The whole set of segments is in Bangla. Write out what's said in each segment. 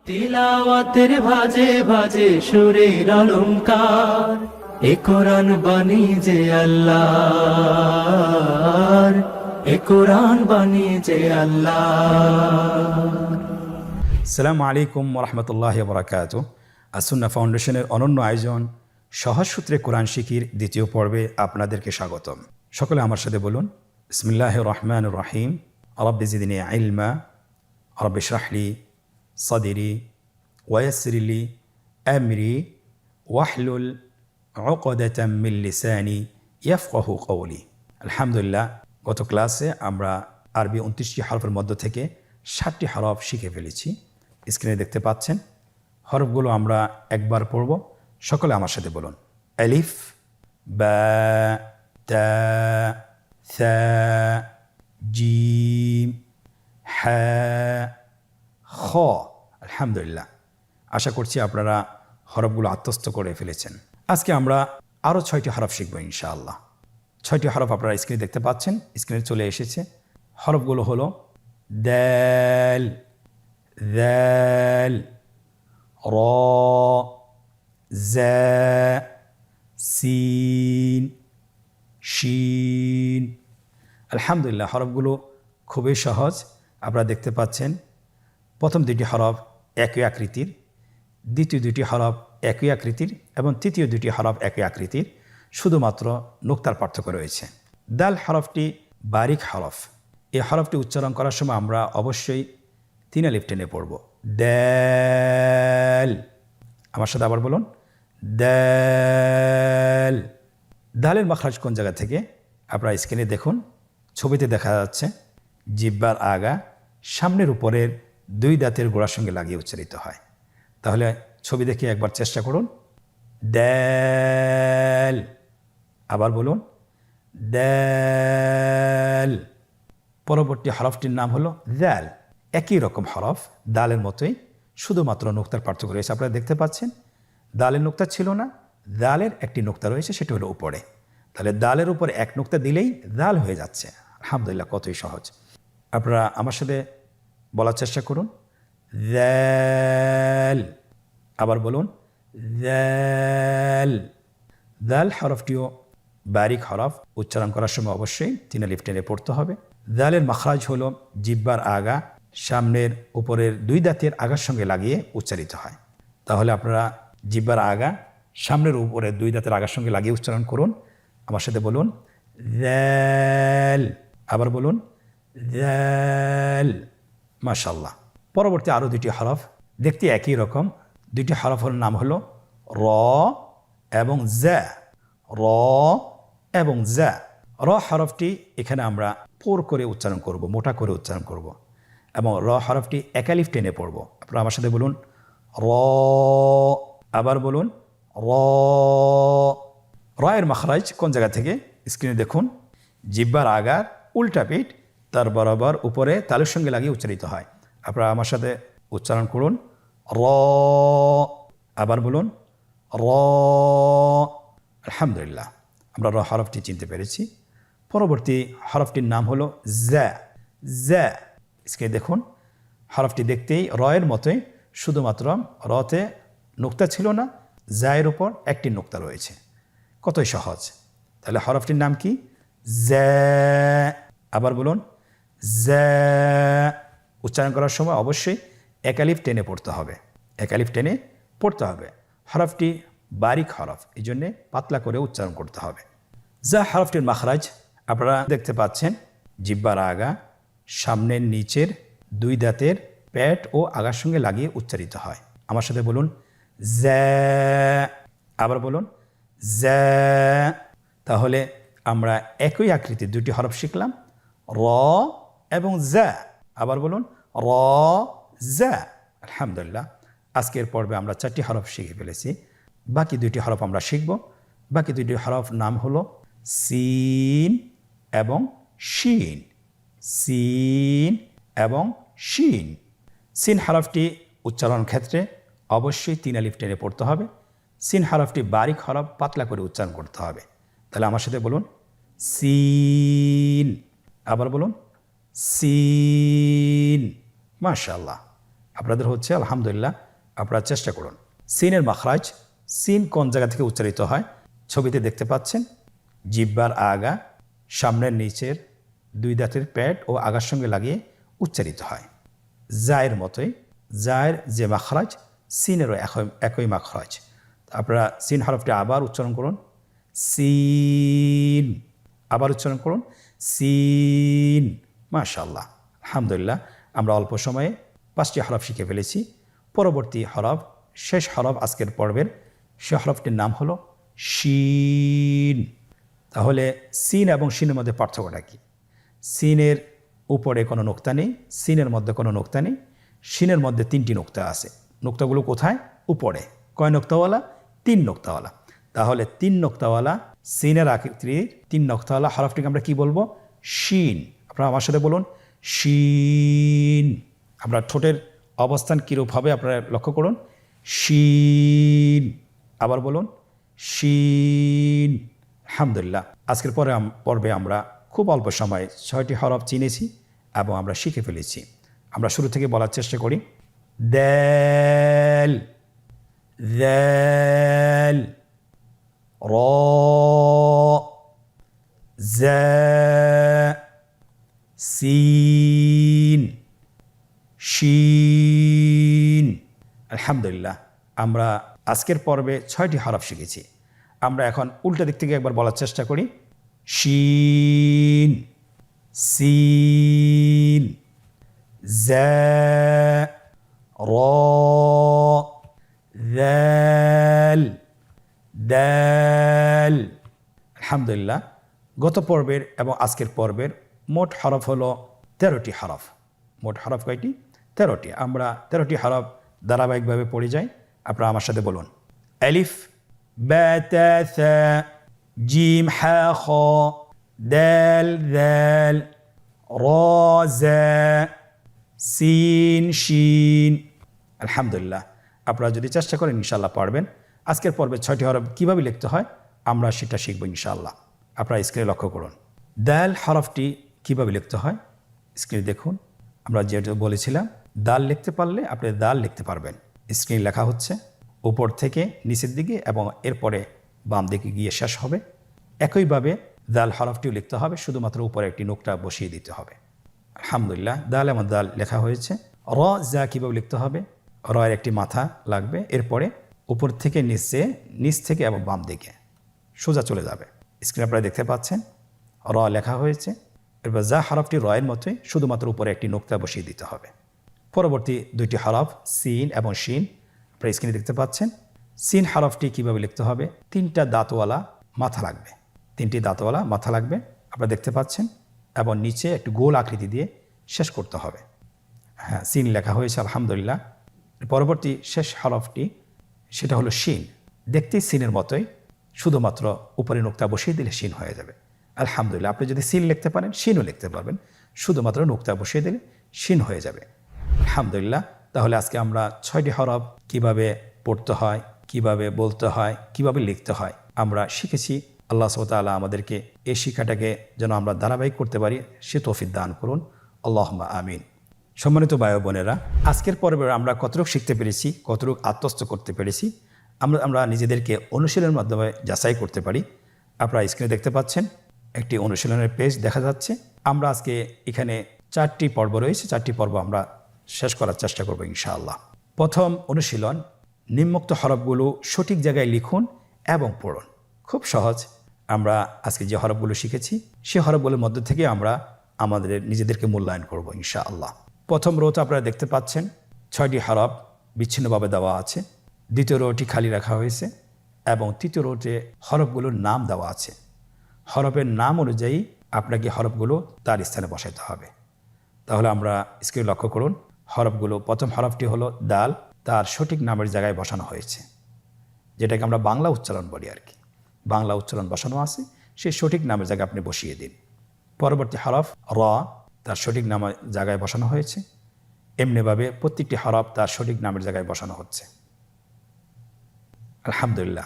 তিলাওয়াতের ভাজে ভাজে সুরের অলংকার, এ কোরআন বাণী যে আল্লাহর, এ কোরআন বাণী যে আল্লাহর। আসসালামু আলাইকুম ওরহমতুল্লাহি ওবরাকাতুহু। আসুন্নাহ ফাউন্ডেশনের অনন্য আয়োজন সহজ সূত্রে কোরআন শিখির দ্বিতীয় পর্বে আপনাদেরকে স্বাগতম। সকলে আমার সাথে বলুন, বিসমিল্লাহির রহমানির রহিম। রব্বি জিদনি ইলমা, রব্বি ইশরাহ লি সাদরি ওয়ায়াসসির লি আমরি ওয়াহলুল উকদাতাম মিন লিসানি ইয়াফকাহু কওলি। আলহামদুলিল্লাহ, গত ক্লাসে আমরা আরবি 29টি হরফের মধ্য থেকে 60টি হরফ শিখে ফেলেছি। স্ক্রিনে দেখতে পাচ্ছেন। হরফগুলো আমরা একবার পড়ব। সকলে আমার সাথে বলুন, আলিফ, বা, তা, থা, জিম, হা, খ। আলহামদুলিল্লাহ, আশা করছি আপনারা হরফগুলো আত্মস্থ করে ফেলেছেন। আজকে আমরা আরও 6টি হরফ শিখব ইনশাআল্লাহ। 6টি হরফ আপনারা স্ক্রিনে দেখতে পাচ্ছেন, স্ক্রিনে চলে এসেছে। হরফগুলো হলো দাল, ذال، را، زا، সিন, শিন। আলহামদুলিল্লাহ, হরফগুলো খুবই সহজ। আপনারা দেখতে পাচ্ছেন প্রথম দুটি হরফ একই আকৃতির, দ্বিতীয় দুটি হরফ একই আকৃতির এবং তৃতীয় দুটি হরফ একই আকৃতির, শুধুমাত্র নুক্তার পার্থক্য রয়েছে। দাল হরফটি বারিক হরফ। এই হরফটি উচ্চারণ করার সময় আমরা অবশ্যই 3 আলিফ টেনে পড়ব। দাল। আমার সাথে আবার বলুন, দাল। দালের মাখরাজ কোন জায়গা থেকে? আপনারা স্ক্রিনে দেখুন, ছবিতে দেখা যাচ্ছে জিহ্বার আগা সামনের উপরের 2 দাঁতের গোড়ার সঙ্গে লাগিয়ে উচ্চারিত হয়। তাহলে ছবি দেখে একবার চেষ্টা করুন, দাল। আবার বলুন, দাল। পরবর্তী হরফটির নাম হলো দাল। একই রকম হরফ, দালের মতোই, শুধুমাত্র নুক্তার পার্থক্য রয়েছে। আপনারা দেখতে পাচ্ছেন দালের নুক্তা ছিল না, দালের একটি নুক্তা রয়েছে, সেটা হলো উপরে। তাহলে দালের উপরে এক নুক্তা দিলেই দাল হয়ে যাচ্ছে। আলহামদুলিল্লাহ, কতই সহজ। আপনারা আমার সাথে বলার চেষ্টা করুন, দাল। আবার বলুন, দাল। দাল হরফটিও বারিক হরফ। উচ্চারণ করার সময় অবশ্যই 3 আলিফ টেনে পড়তে হবে। দালের মাখরাজ হলো জিহ্বার আগা সামনের উপরের 2 দাঁতের আগার সঙ্গে লাগিয়ে উচ্চারিত হয়। তাহলে আপনারা জিহ্বার আগা সামনের উপরের 2 দাঁতের আগার সঙ্গে লাগিয়ে উচ্চারণ করুন। আমার সাথে বলুন, দাল। আবার বলুন, দাল। মাশাআল্লাহ। পরবর্তী আরও 2টি হরফ দেখতে একই রকম। 2টি হরফের নাম হলো র এবং জা। র এবং জা। র হরফটি এখানে আমরা পোর করে উচ্চারণ করব, মোটা করে উচ্চারণ করব, এবং র হরফটি এক আলিফ টেনে পড়ব। আপনারা আমার সাথে বলুন, র। আবার বলুন, র। রয়ের মাখরাজ কোন জায়গা থেকে? স্ক্রিনে দেখুন, জিহ্বার আগার উল্টা পিঠ তার বরাবর উপরে তালুর সঙ্গে লাগিয়ে উচ্চারিত হয়। আপনারা আমার সাথে উচ্চারণ করুন, র। আবার বলুন, র। আলহামদুলিল্লাহ, আমরা র হরফটি চিনতে পেরেছি। পরবর্তী হরফটির নাম হলো জ্যা। জ্যা। স্ক্রিনে দেখুন, হরফটি দেখতেই রয়ের মতোই, শুধুমাত্র রতে নুক্তা ছিল না, জায়ের উপর একটি নুক্তা রয়েছে। কতই সহজ। তাহলে হরফটির নাম কি? জ্যা। আবার বলুন, জ্যা। উচ্চারণ করার সময় অবশ্যই এক আলিফ টেনে পড়তে হবে, এক আলিফ টেনে পড়তে হবে। হরফটি বারিক হরফ, এই জন্যে পাতলা করে উচ্চারণ করতে হবে। যা হরফটির মাখরাজ আপনারা দেখতে পাচ্ছেন, জিহ্বার আগা সামনের নিচের 2 দাঁতের পেট ও আগার সঙ্গে লাগিয়ে উচ্চারিত হয়। আমার সাথে বলুন, জ্যা। আবার বলুন, জ্যা। তাহলে আমরা একই আকৃতির 2টি হরফ শিখলাম, র এবং জ্যা। আবার বলুন, র, জ্যা। আলহামদুলিল্লাহ, আজকের পর্বে আমরা 4টি হরফ শিখে ফেলেছি। বাকি 2টি হরফ আমরা শিখব। বাকি 2টি হরফ নাম হলো সিন এবং শিন। সিন এবং শিন। সিন হরফটি উচ্চারণ ক্ষেত্রে অবশ্যই 3 আলিফ টেনে পড়তে হবে। সিন হরফটি বারিক হরফ, পাতলা করে উচ্চারণ করতে হবে। তাহলে আমার সাথে বলুন, সিন। আবার বলুন, সিন। মাশাআল্লাহ, আপনাদের হচ্ছে আলহামদুলিল্লাহ, আপনারা চেষ্টা করুন। সিনের মাখরাজ, সিন কোন জায়গা থেকে উচ্চারিত হয় ছবিতে দেখতে পাচ্ছেন। জিহ্বার আগা সামনের নিচের দুই দাঁতের প্যাড ও আগার সঙ্গে লাগিয়ে উচ্চারিত হয়। জায়ের মতোই জায়ের যে মাখরাজ, সিনেরও একই মাখরাজ। আপনারা সিন হরফটি আবার উচ্চারণ করুন, সিন, আবার উচ্চারণ করুন, সিন। মাশাআল্লাহ, আলহামদুলিল্লাহ, আমরা অল্প সময়ে 5টি হরফ শিখে ফেলেছি। পরবর্তী হরফ, শেষ হরফ আজকের পর্বের, সে হরফটির নাম হলো শিন। তাহলে সিন এবং শিনের মধ্যে পার্থক্যটা কী? সিনের উপরে কোনো নোক্তা নেই, সিনের মধ্যে কোনো নোক্তা নেই। শিনের মধ্যে 3টি নোক্তা আছে। নোক্তাগুলো কোথায়? উপরে। কয় নোক্তাওয়ালা? 3 নোক্তাওয়ালা। তাহলে 3 নোক্তাওয়ালা সিনের আকৃতির 3 নোক্তাওয়ালা হরফটিকে আমরা কি বলবো? শিন। আপনারা আমার সাথে বলুন, শিন। আপনার ঠোঁটের অবস্থান কীরূপ হবে আপনারা লক্ষ্য করুন, শিন। আবার বলুন, শিন। আলহামদুলিল্লাহ, আজকের পর্বে আমরা খুব অল্প সময়ে 6টি হরফ চিনেছি এবং আমরা শিখে ফেলেছি। আমরা শুরু থেকে বলার চেষ্টা করি। দাল, দাল, র, জা, সিন, শিন। আলহামদুলিল্লাহ, আমরা আজকের পর্বে 6টি হরফ শিখেছি। আমরা এখন উল্টা দিক থেকে একবার বলার চেষ্টা করি। শিন, সিন, জা, র, দাল, দাল। আলহামদুলিল্লাহ, গত পর্বের এবং আজকের পর্বের মোট হরফ হলো 13টি হরফ। মোট হরফ কয়টি? 13টি। আমরা 13টি হরফ ধারাবাহিকভাবে পড়ে যাই। আপনারা আমার সাথে বলুন। আলিফ, বা, তা, সা, জিম, হা, খ, দাল, দাল, র, জা, সিন, শিন। আলহামদুলিল্লাহ, আপনারা যদি চেষ্টা করেন ইনশাআল্লাহ পারবেন। আজকের পর্বে 6টি হরফ কীভাবে লিখতে হয় আমরা সেটা শিখব ইনশাআল্লাহ। আপনারা স্ক্রিনে লক্ষ্য করুন। দাল হরফটি কীভাবে লিখতে হয় স্ক্রিনে দেখুন। আমরা যেটা বলেছিলাম, দাল লিখতে পারলে আপনি দাল লিখতে পারবেন। স্ক্রিনে লেখা হচ্ছে উপর থেকে নিচের দিকে এবং এরপরে বাম দিকে গিয়ে শেষ হবে। একইভাবে দাল হরফটিও লিখতে হবে, শুধুমাত্র উপরে একটি নোকটা বসিয়ে দিতে হবে। আলহামদুলিল্লাহ, দাল এবং দাল লেখা হয়েছে। র, যা কীভাবে লিখতে হবে? র এর একটি মাথা লাগবে, এরপরে উপর থেকে নিচে, নিচ থেকে এবং বাম দিকে সোজা চলে যাবে। স্ক্রিনে আপনারা দেখতে পাচ্ছেন র লেখা হয়েছে। এরপর যা হরফটি র এর মতোই, শুধুমাত্র উপরে একটি নোকতা বসিয়ে দিতে হবে। পরবর্তী 2টি হরফ সিন এবং শিন আপনারা স্ক্রিনে দেখতে পাচ্ছেন। সিন হরফটি কীভাবে লিখতে হবে? 3টা দাঁতওয়ালা মাথা লাগবে, 3টি দাঁতওয়ালা মাথা লাগবে আপনারা দেখতে পাচ্ছেন, এবং নিচে একটু গোল আকৃতি দিয়ে শেষ করতে হবে। হ্যাঁ, সিন লেখা হয়েছে আলহামদুলিল্লাহ। পরবর্তী শেষ হরফটি সেটা হলো শিন। দেখতেই সিনের মতোই, শুধুমাত্র উপরে নোকতা বসিয়ে দিলে শিন হয়ে যাবে। আলহামদুলিল্লাহ, আপনি যদি সিন লিখতে পারেন শিনও লিখতে পারবেন, শুধুমাত্র নোকতা বসিয়ে দিলে শিন হয়ে যাবে। আলহামদুলিল্লাহ, তাহলে আজকে আমরা 6টি হরফ কিভাবে পড়তে হয়, কিভাবে বলতে হয়, কিভাবে লিখতে হয় আমরা শিখেছি। আল্লাহ সুবহানাহু ওয়া তাআলা আমাদেরকে এই শিক্ষাটাকে যেন আমরা ধারাবাহিক করতে পারি সে তৌফিক দান করুন। আল্লাহুম্মা আমিন। সম্মানিত ভাই ও বোনেরা, আজকের পর্বে আমরা কতটুকু শিখতে পেরেছি, কতটুকু আত্মস্থ করতে পেরেছি আমরা নিজেদেরকে অনুশীলনের মাধ্যমে যাচাই করতে পারি। আপনারা স্ক্রিনে দেখতে পাচ্ছেন একটি অনুশীলনের পেজ দেখা যাচ্ছে। আমরা আজকে এখানে 4টি পর্ব রয়েছে, 4টি পর্ব আমরা শেষ করার চেষ্টা করব ইনশাআল্লাহ। প্রথম অনুশীলন, নিম্নোক্ত হরফগুলো সঠিক জায়গায় লিখুন এবং পড়ুন। খুব সহজ। আমরা আজকে যে হরফগুলো শিখেছি সেই হরফগুলোর মধ্যে থেকে আমরা আমাদের নিজেদেরকে মূল্যায়ন করব ইনশাআল্লাহ। প্রথম রোতে আপনারা দেখতে পাচ্ছেন 6টি হরফ বিচ্ছিন্নভাবে দেওয়া আছে। দ্বিতীয় রোটি খালি রাখা হয়েছে এবং তৃতীয় রোতে হরফগুলোর নাম দেওয়া আছে। হরফের নাম অনুযায়ী আপনাকে হরফগুলো তার স্থানে বসাতে হবে। তাহলে আমরা স্ক্রিনে লক্ষ্য করুন, হরফগুলো প্রথম হরফটি হলো দাল, তার সঠিক নামের জায়গায় বসানো হয়েছে, যেটাকে আমরা বাংলা উচ্চারণ বলি আর কি। বাংলা উচ্চারণ বসানো আছে, সেই সঠিক নামের জায়গায় আপনি বসিয়ে দিন। পরবর্তী হরফ র, তার সঠিক নামের জায়গায় বসানো হয়েছে। এমনিভাবে প্রত্যেকটি হরফ তার সঠিক নামের জায়গায় বসানো হচ্ছে। আলহামদুলিল্লাহ,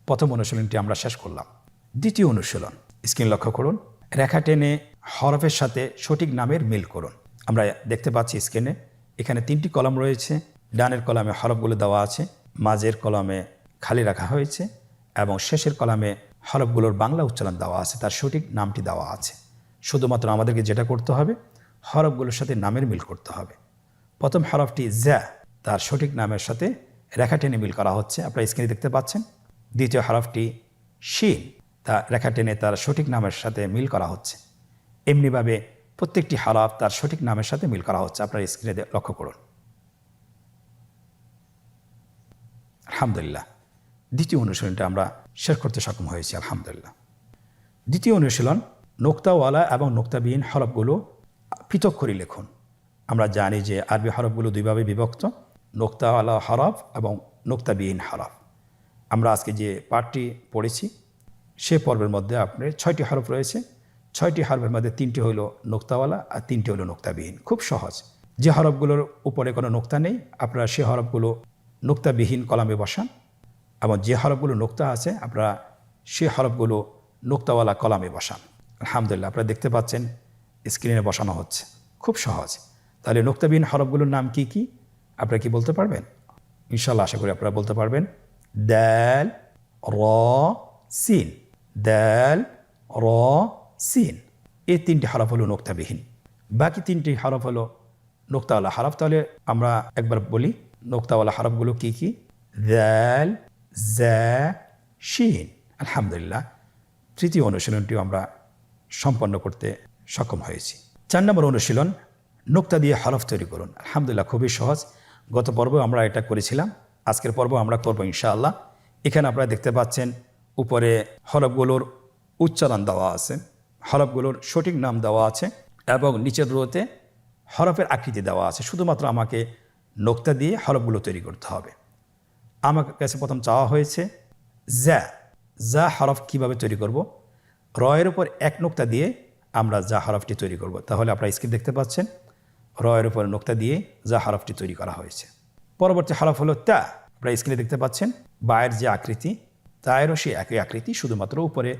প্রথম অনুশীলনটি আমরা শেষ করলাম। দ্বিতীয় অনুশীলন, স্ক্রিন লক্ষ্য করুন, রেখা টেনে হরফের সাথে সঠিক নামের মিল করুন। আমরা দেখতে পাচ্ছি স্ক্রিনে এখানে 3টি কলাম রয়েছে। ডানের কলামে হরফগুলো দেওয়া আছে, মাঝের কলামে খালি রাখা হয়েছে এবং শেষের কলামে হরফগুলোর বাংলা উচ্চারণ দেওয়া আছে, তার সঠিক নামটি দেওয়া আছে। শুধুমাত্র আমাদেরকে যেটা করতে হবে, হরফগুলোর সাথে নামের মিল করতে হবে। প্রথম হরফটি জ্যা, তার সঠিক নামের সাথে রেখা টেনে মিল করা হচ্ছে, আপনারা স্ক্রিনে দেখতে পাচ্ছেন। দ্বিতীয় হরফটি শিন, তা রেখা টেনে তার সঠিক নামের সাথে মিল করা হচ্ছে। এমনিভাবে প্রত্যেকটি হরফ তার সঠিক নামের সাথে মিল করা হচ্ছে, আপনারা স্ক্রিনে লক্ষ্য করুন। আলহামদুলিল্লাহ, দ্বিতীয় অনুশীলনটা আমরা শেষ করতে সক্ষম হয়েছি আলহামদুলিল্লাহ। দ্বিতীয় অনুশীলন, নোক্তাওয়ালা এবং নোক্তাবিহীন হরফগুলো পৃথক করে লিখুন। আমরা জানি যে আরবি হরফগুলো দুইভাবে বিভক্ত, নোক্তাওয়ালা হরফ এবং নোক্তাবিহীন হরফ। আমরা আজকে যে পাঠটি পড়েছি সে পর্বের মধ্যে আপনার 6টি হরফ রয়েছে। 6টি হরফের মধ্যে 3টি হইল নোক্তাওয়ালা আর 3টি হইল নোক্তাবিহীন। খুব সহজ। যে হরফগুলোর উপরে কোনো নোক্তা নেই, আপনারা সে হরফগুলো নোক্তাবিহীন কলামে বসান, এবং যে হরফগুলো নোক্তা আছে আপনারা সে হরফগুলো নোক্তাওয়ালা কলামে বসান। আলহামদুলিল্লাহ, আপনারা দেখতে পাচ্ছেন স্ক্রিনে বসানো হচ্ছে। খুব সহজ। তাহলে নোক্তাবিহীন হরফগুলোর নাম কি কি আপনারা কি বলতে পারবেন? ইনশাআল্লাহ আশা করি আপনারা বলতে পারবেন। দাল, র, সিন। দাল, র, সিন, এই 3টি হরফ হলো নোক্তাবিহীন। বাকি 3টি হরফ হলো নোক্তাওয়ালা হরফ। তাহলে আমরা একবার বলি নোক্তাওয়ালা হরফগুলো কি কি? দাল, জা, শিন। আলহামদুলিল্লাহ, তৃতীয় অনুশীলনটিও আমরা সম্পন্ন করতে সক্ষম হয়েছি। 4 নম্বর অনুশীলন, নোক্তা দিয়ে হরফ তৈরি করুন। আলহামদুলিল্লাহ, খুবই সহজ। গত পর্ব আমরা এটা করেছিলাম, আজকের পর্ব আমরা করব ইনশাআল্লাহ। এখানে আপনারা দেখতে পাচ্ছেন উপরে হরফগুলোর উচ্চারণ দেওয়া আছে, হরফগুলোর সঠিক নাম দেওয়া আছে এবং নিচের রোতে হরফের আকৃতি দেওয়া আছে। শুধুমাত্র আমাকে নোক্তা দিয়ে হরফগুলো তৈরি করতে হবে। আমার কাছে প্রথম চাওয়া হয়েছে যা। যা হরফ কিভাবে তৈরি করব? রয়ের উপর 1 নোক্তা দিয়ে আমরা যা হরফটি তৈরি করব। তাহলে আপনারা স্ক্রিন দেখতে পাচ্ছেন, রয়ের উপর নোক্তা দিয়ে যা হরফটি তৈরি করা হয়েছে। পরবর্তী হরফ হলো তা। আপনারা স্ক্রিনে দেখতে পাচ্ছেন বায়ের যে আকৃতি, তায়েরও সেই একই আকৃতি, শুধুমাত্র উপরে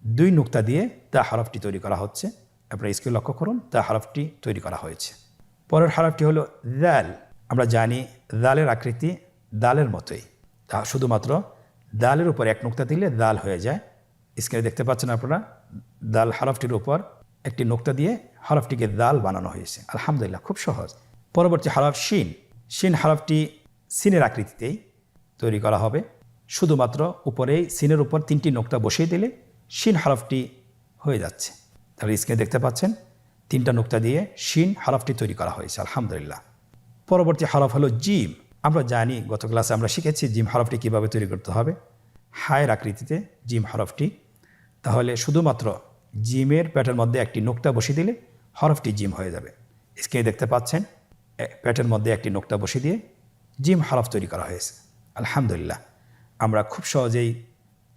2 নোক্তা দিয়ে তা হরফটি তৈরি করা হচ্ছে। আপনারা স্ক্রিন লক্ষ্য করুন, তা হরফটি তৈরি করা হয়েছে। পরের হরফটি হলো দাল। আমরা জানি দালের আকৃতি দালের মতোই, তা শুধুমাত্র দালের উপর 1 নোক্তা দিলে দাল হয়ে যায়। স্ক্রিনে দেখতে পাচ্ছেন আপনারা, দাল হরফটির উপর একটি নোক্তা দিয়ে হরফটিকে দাল বানানো হয়েছে। আলহামদুলিল্লাহ, খুব সহজ। পরবর্তী হরফ শিন। শিন হরফটি সিনের আকৃতিতেই তৈরি করা হবে। শুধুমাত্র উপরে সিনের উপর 3টি নোক্তা বসিয়ে দিলে শিন হরফটি হয়ে যাচ্ছে। তাহলে স্ক্রিনে দেখতে পাচ্ছেন 3টা নোক্তা দিয়ে শিন হরফটি তৈরি করা হয়েছে। আলহামদুলিল্লাহ। পরবর্তী হরফ হলো জিম। আমরা জানি গত ক্লাসে আমরা শিখেছি জিম হরফটি কিভাবে তৈরি করতে হবে। হায়ের আকৃতিতে জিম হরফটি। তাহলে শুধুমাত্র জিমের প্যাটের মধ্যে একটি নোক্তা বসিয়ে দিলে হরফটি জিম হয়ে যাবে। স্ক্রিনে দেখতে পাচ্ছেন প্যাটের মধ্যে একটি নোক্তা বসিয়ে দিয়ে জিম হরফ তৈরি করা হয়েছে। আলহামদুলিল্লাহ, আমরা খুব সহজেই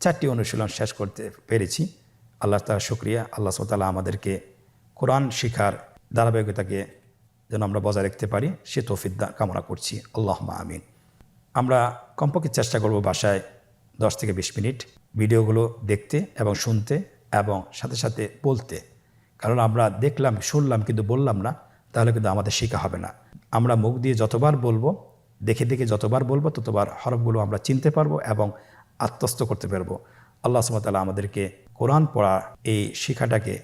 4টি অনুশীলন শেষ করতে পেরেছি। আল্লাহ তাআলা শুকরিয়া। আল্লাহ সুবহানাহু ওয়া তাআলা আমাদেরকে কোরআন শিখার ধারাবাহিকতাকে যেন আমরা বজায় রাখতে পারি সে তৌফিক কামনা করছি। আল্লাহুম্মা আমিন। আমরা কমপক্ষে চেষ্টা করব বাসায় 10 থেকে 20 মিনিট ভিডিওগুলো দেখতে এবং শুনতে এবং সাথে সাথে বলতে। কারণ আমরা দেখলাম, শুনলাম, কিন্তু বললাম না, তাহলে কিন্তু আমাদের শেখা হবে না। আমরা মুখ দিয়ে যতবার বলবো, দেখে দেখে যতবার বলবো, ততবার হরফগুলো আমরা চিনতে পারবো এবং আত্মস্থ করতে পারবো। আল্লাহ সুবহানাহু ওয়া তাআলা আমাদেরকে কোরআন পড়া এই শিক্ষাটাকে,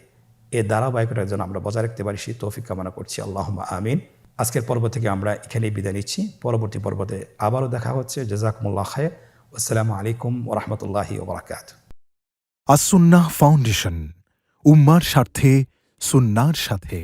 এই ধারাবাহিকতার জন্য আমরা বজায় রাখতে পারি সেই তৌফিক কামনা করছি। আল্লাহুম্মা আমিন। আজকের পর্ব থেকে আমরা এখানেই বিদায় নিচ্ছি। পরবর্তী পর্বতে আবারও দেখা হচ্ছে। জাযাকুমুল্লাহ খায়র। আসসালামু আলাইকুম ওয়া রাহমাতুল্লাহি ওয়া বারাকাতুহু। আসুন্নাহ ফাউন্ডেশন, উম্মার স্বার্থে সুন্নাহর সাথে।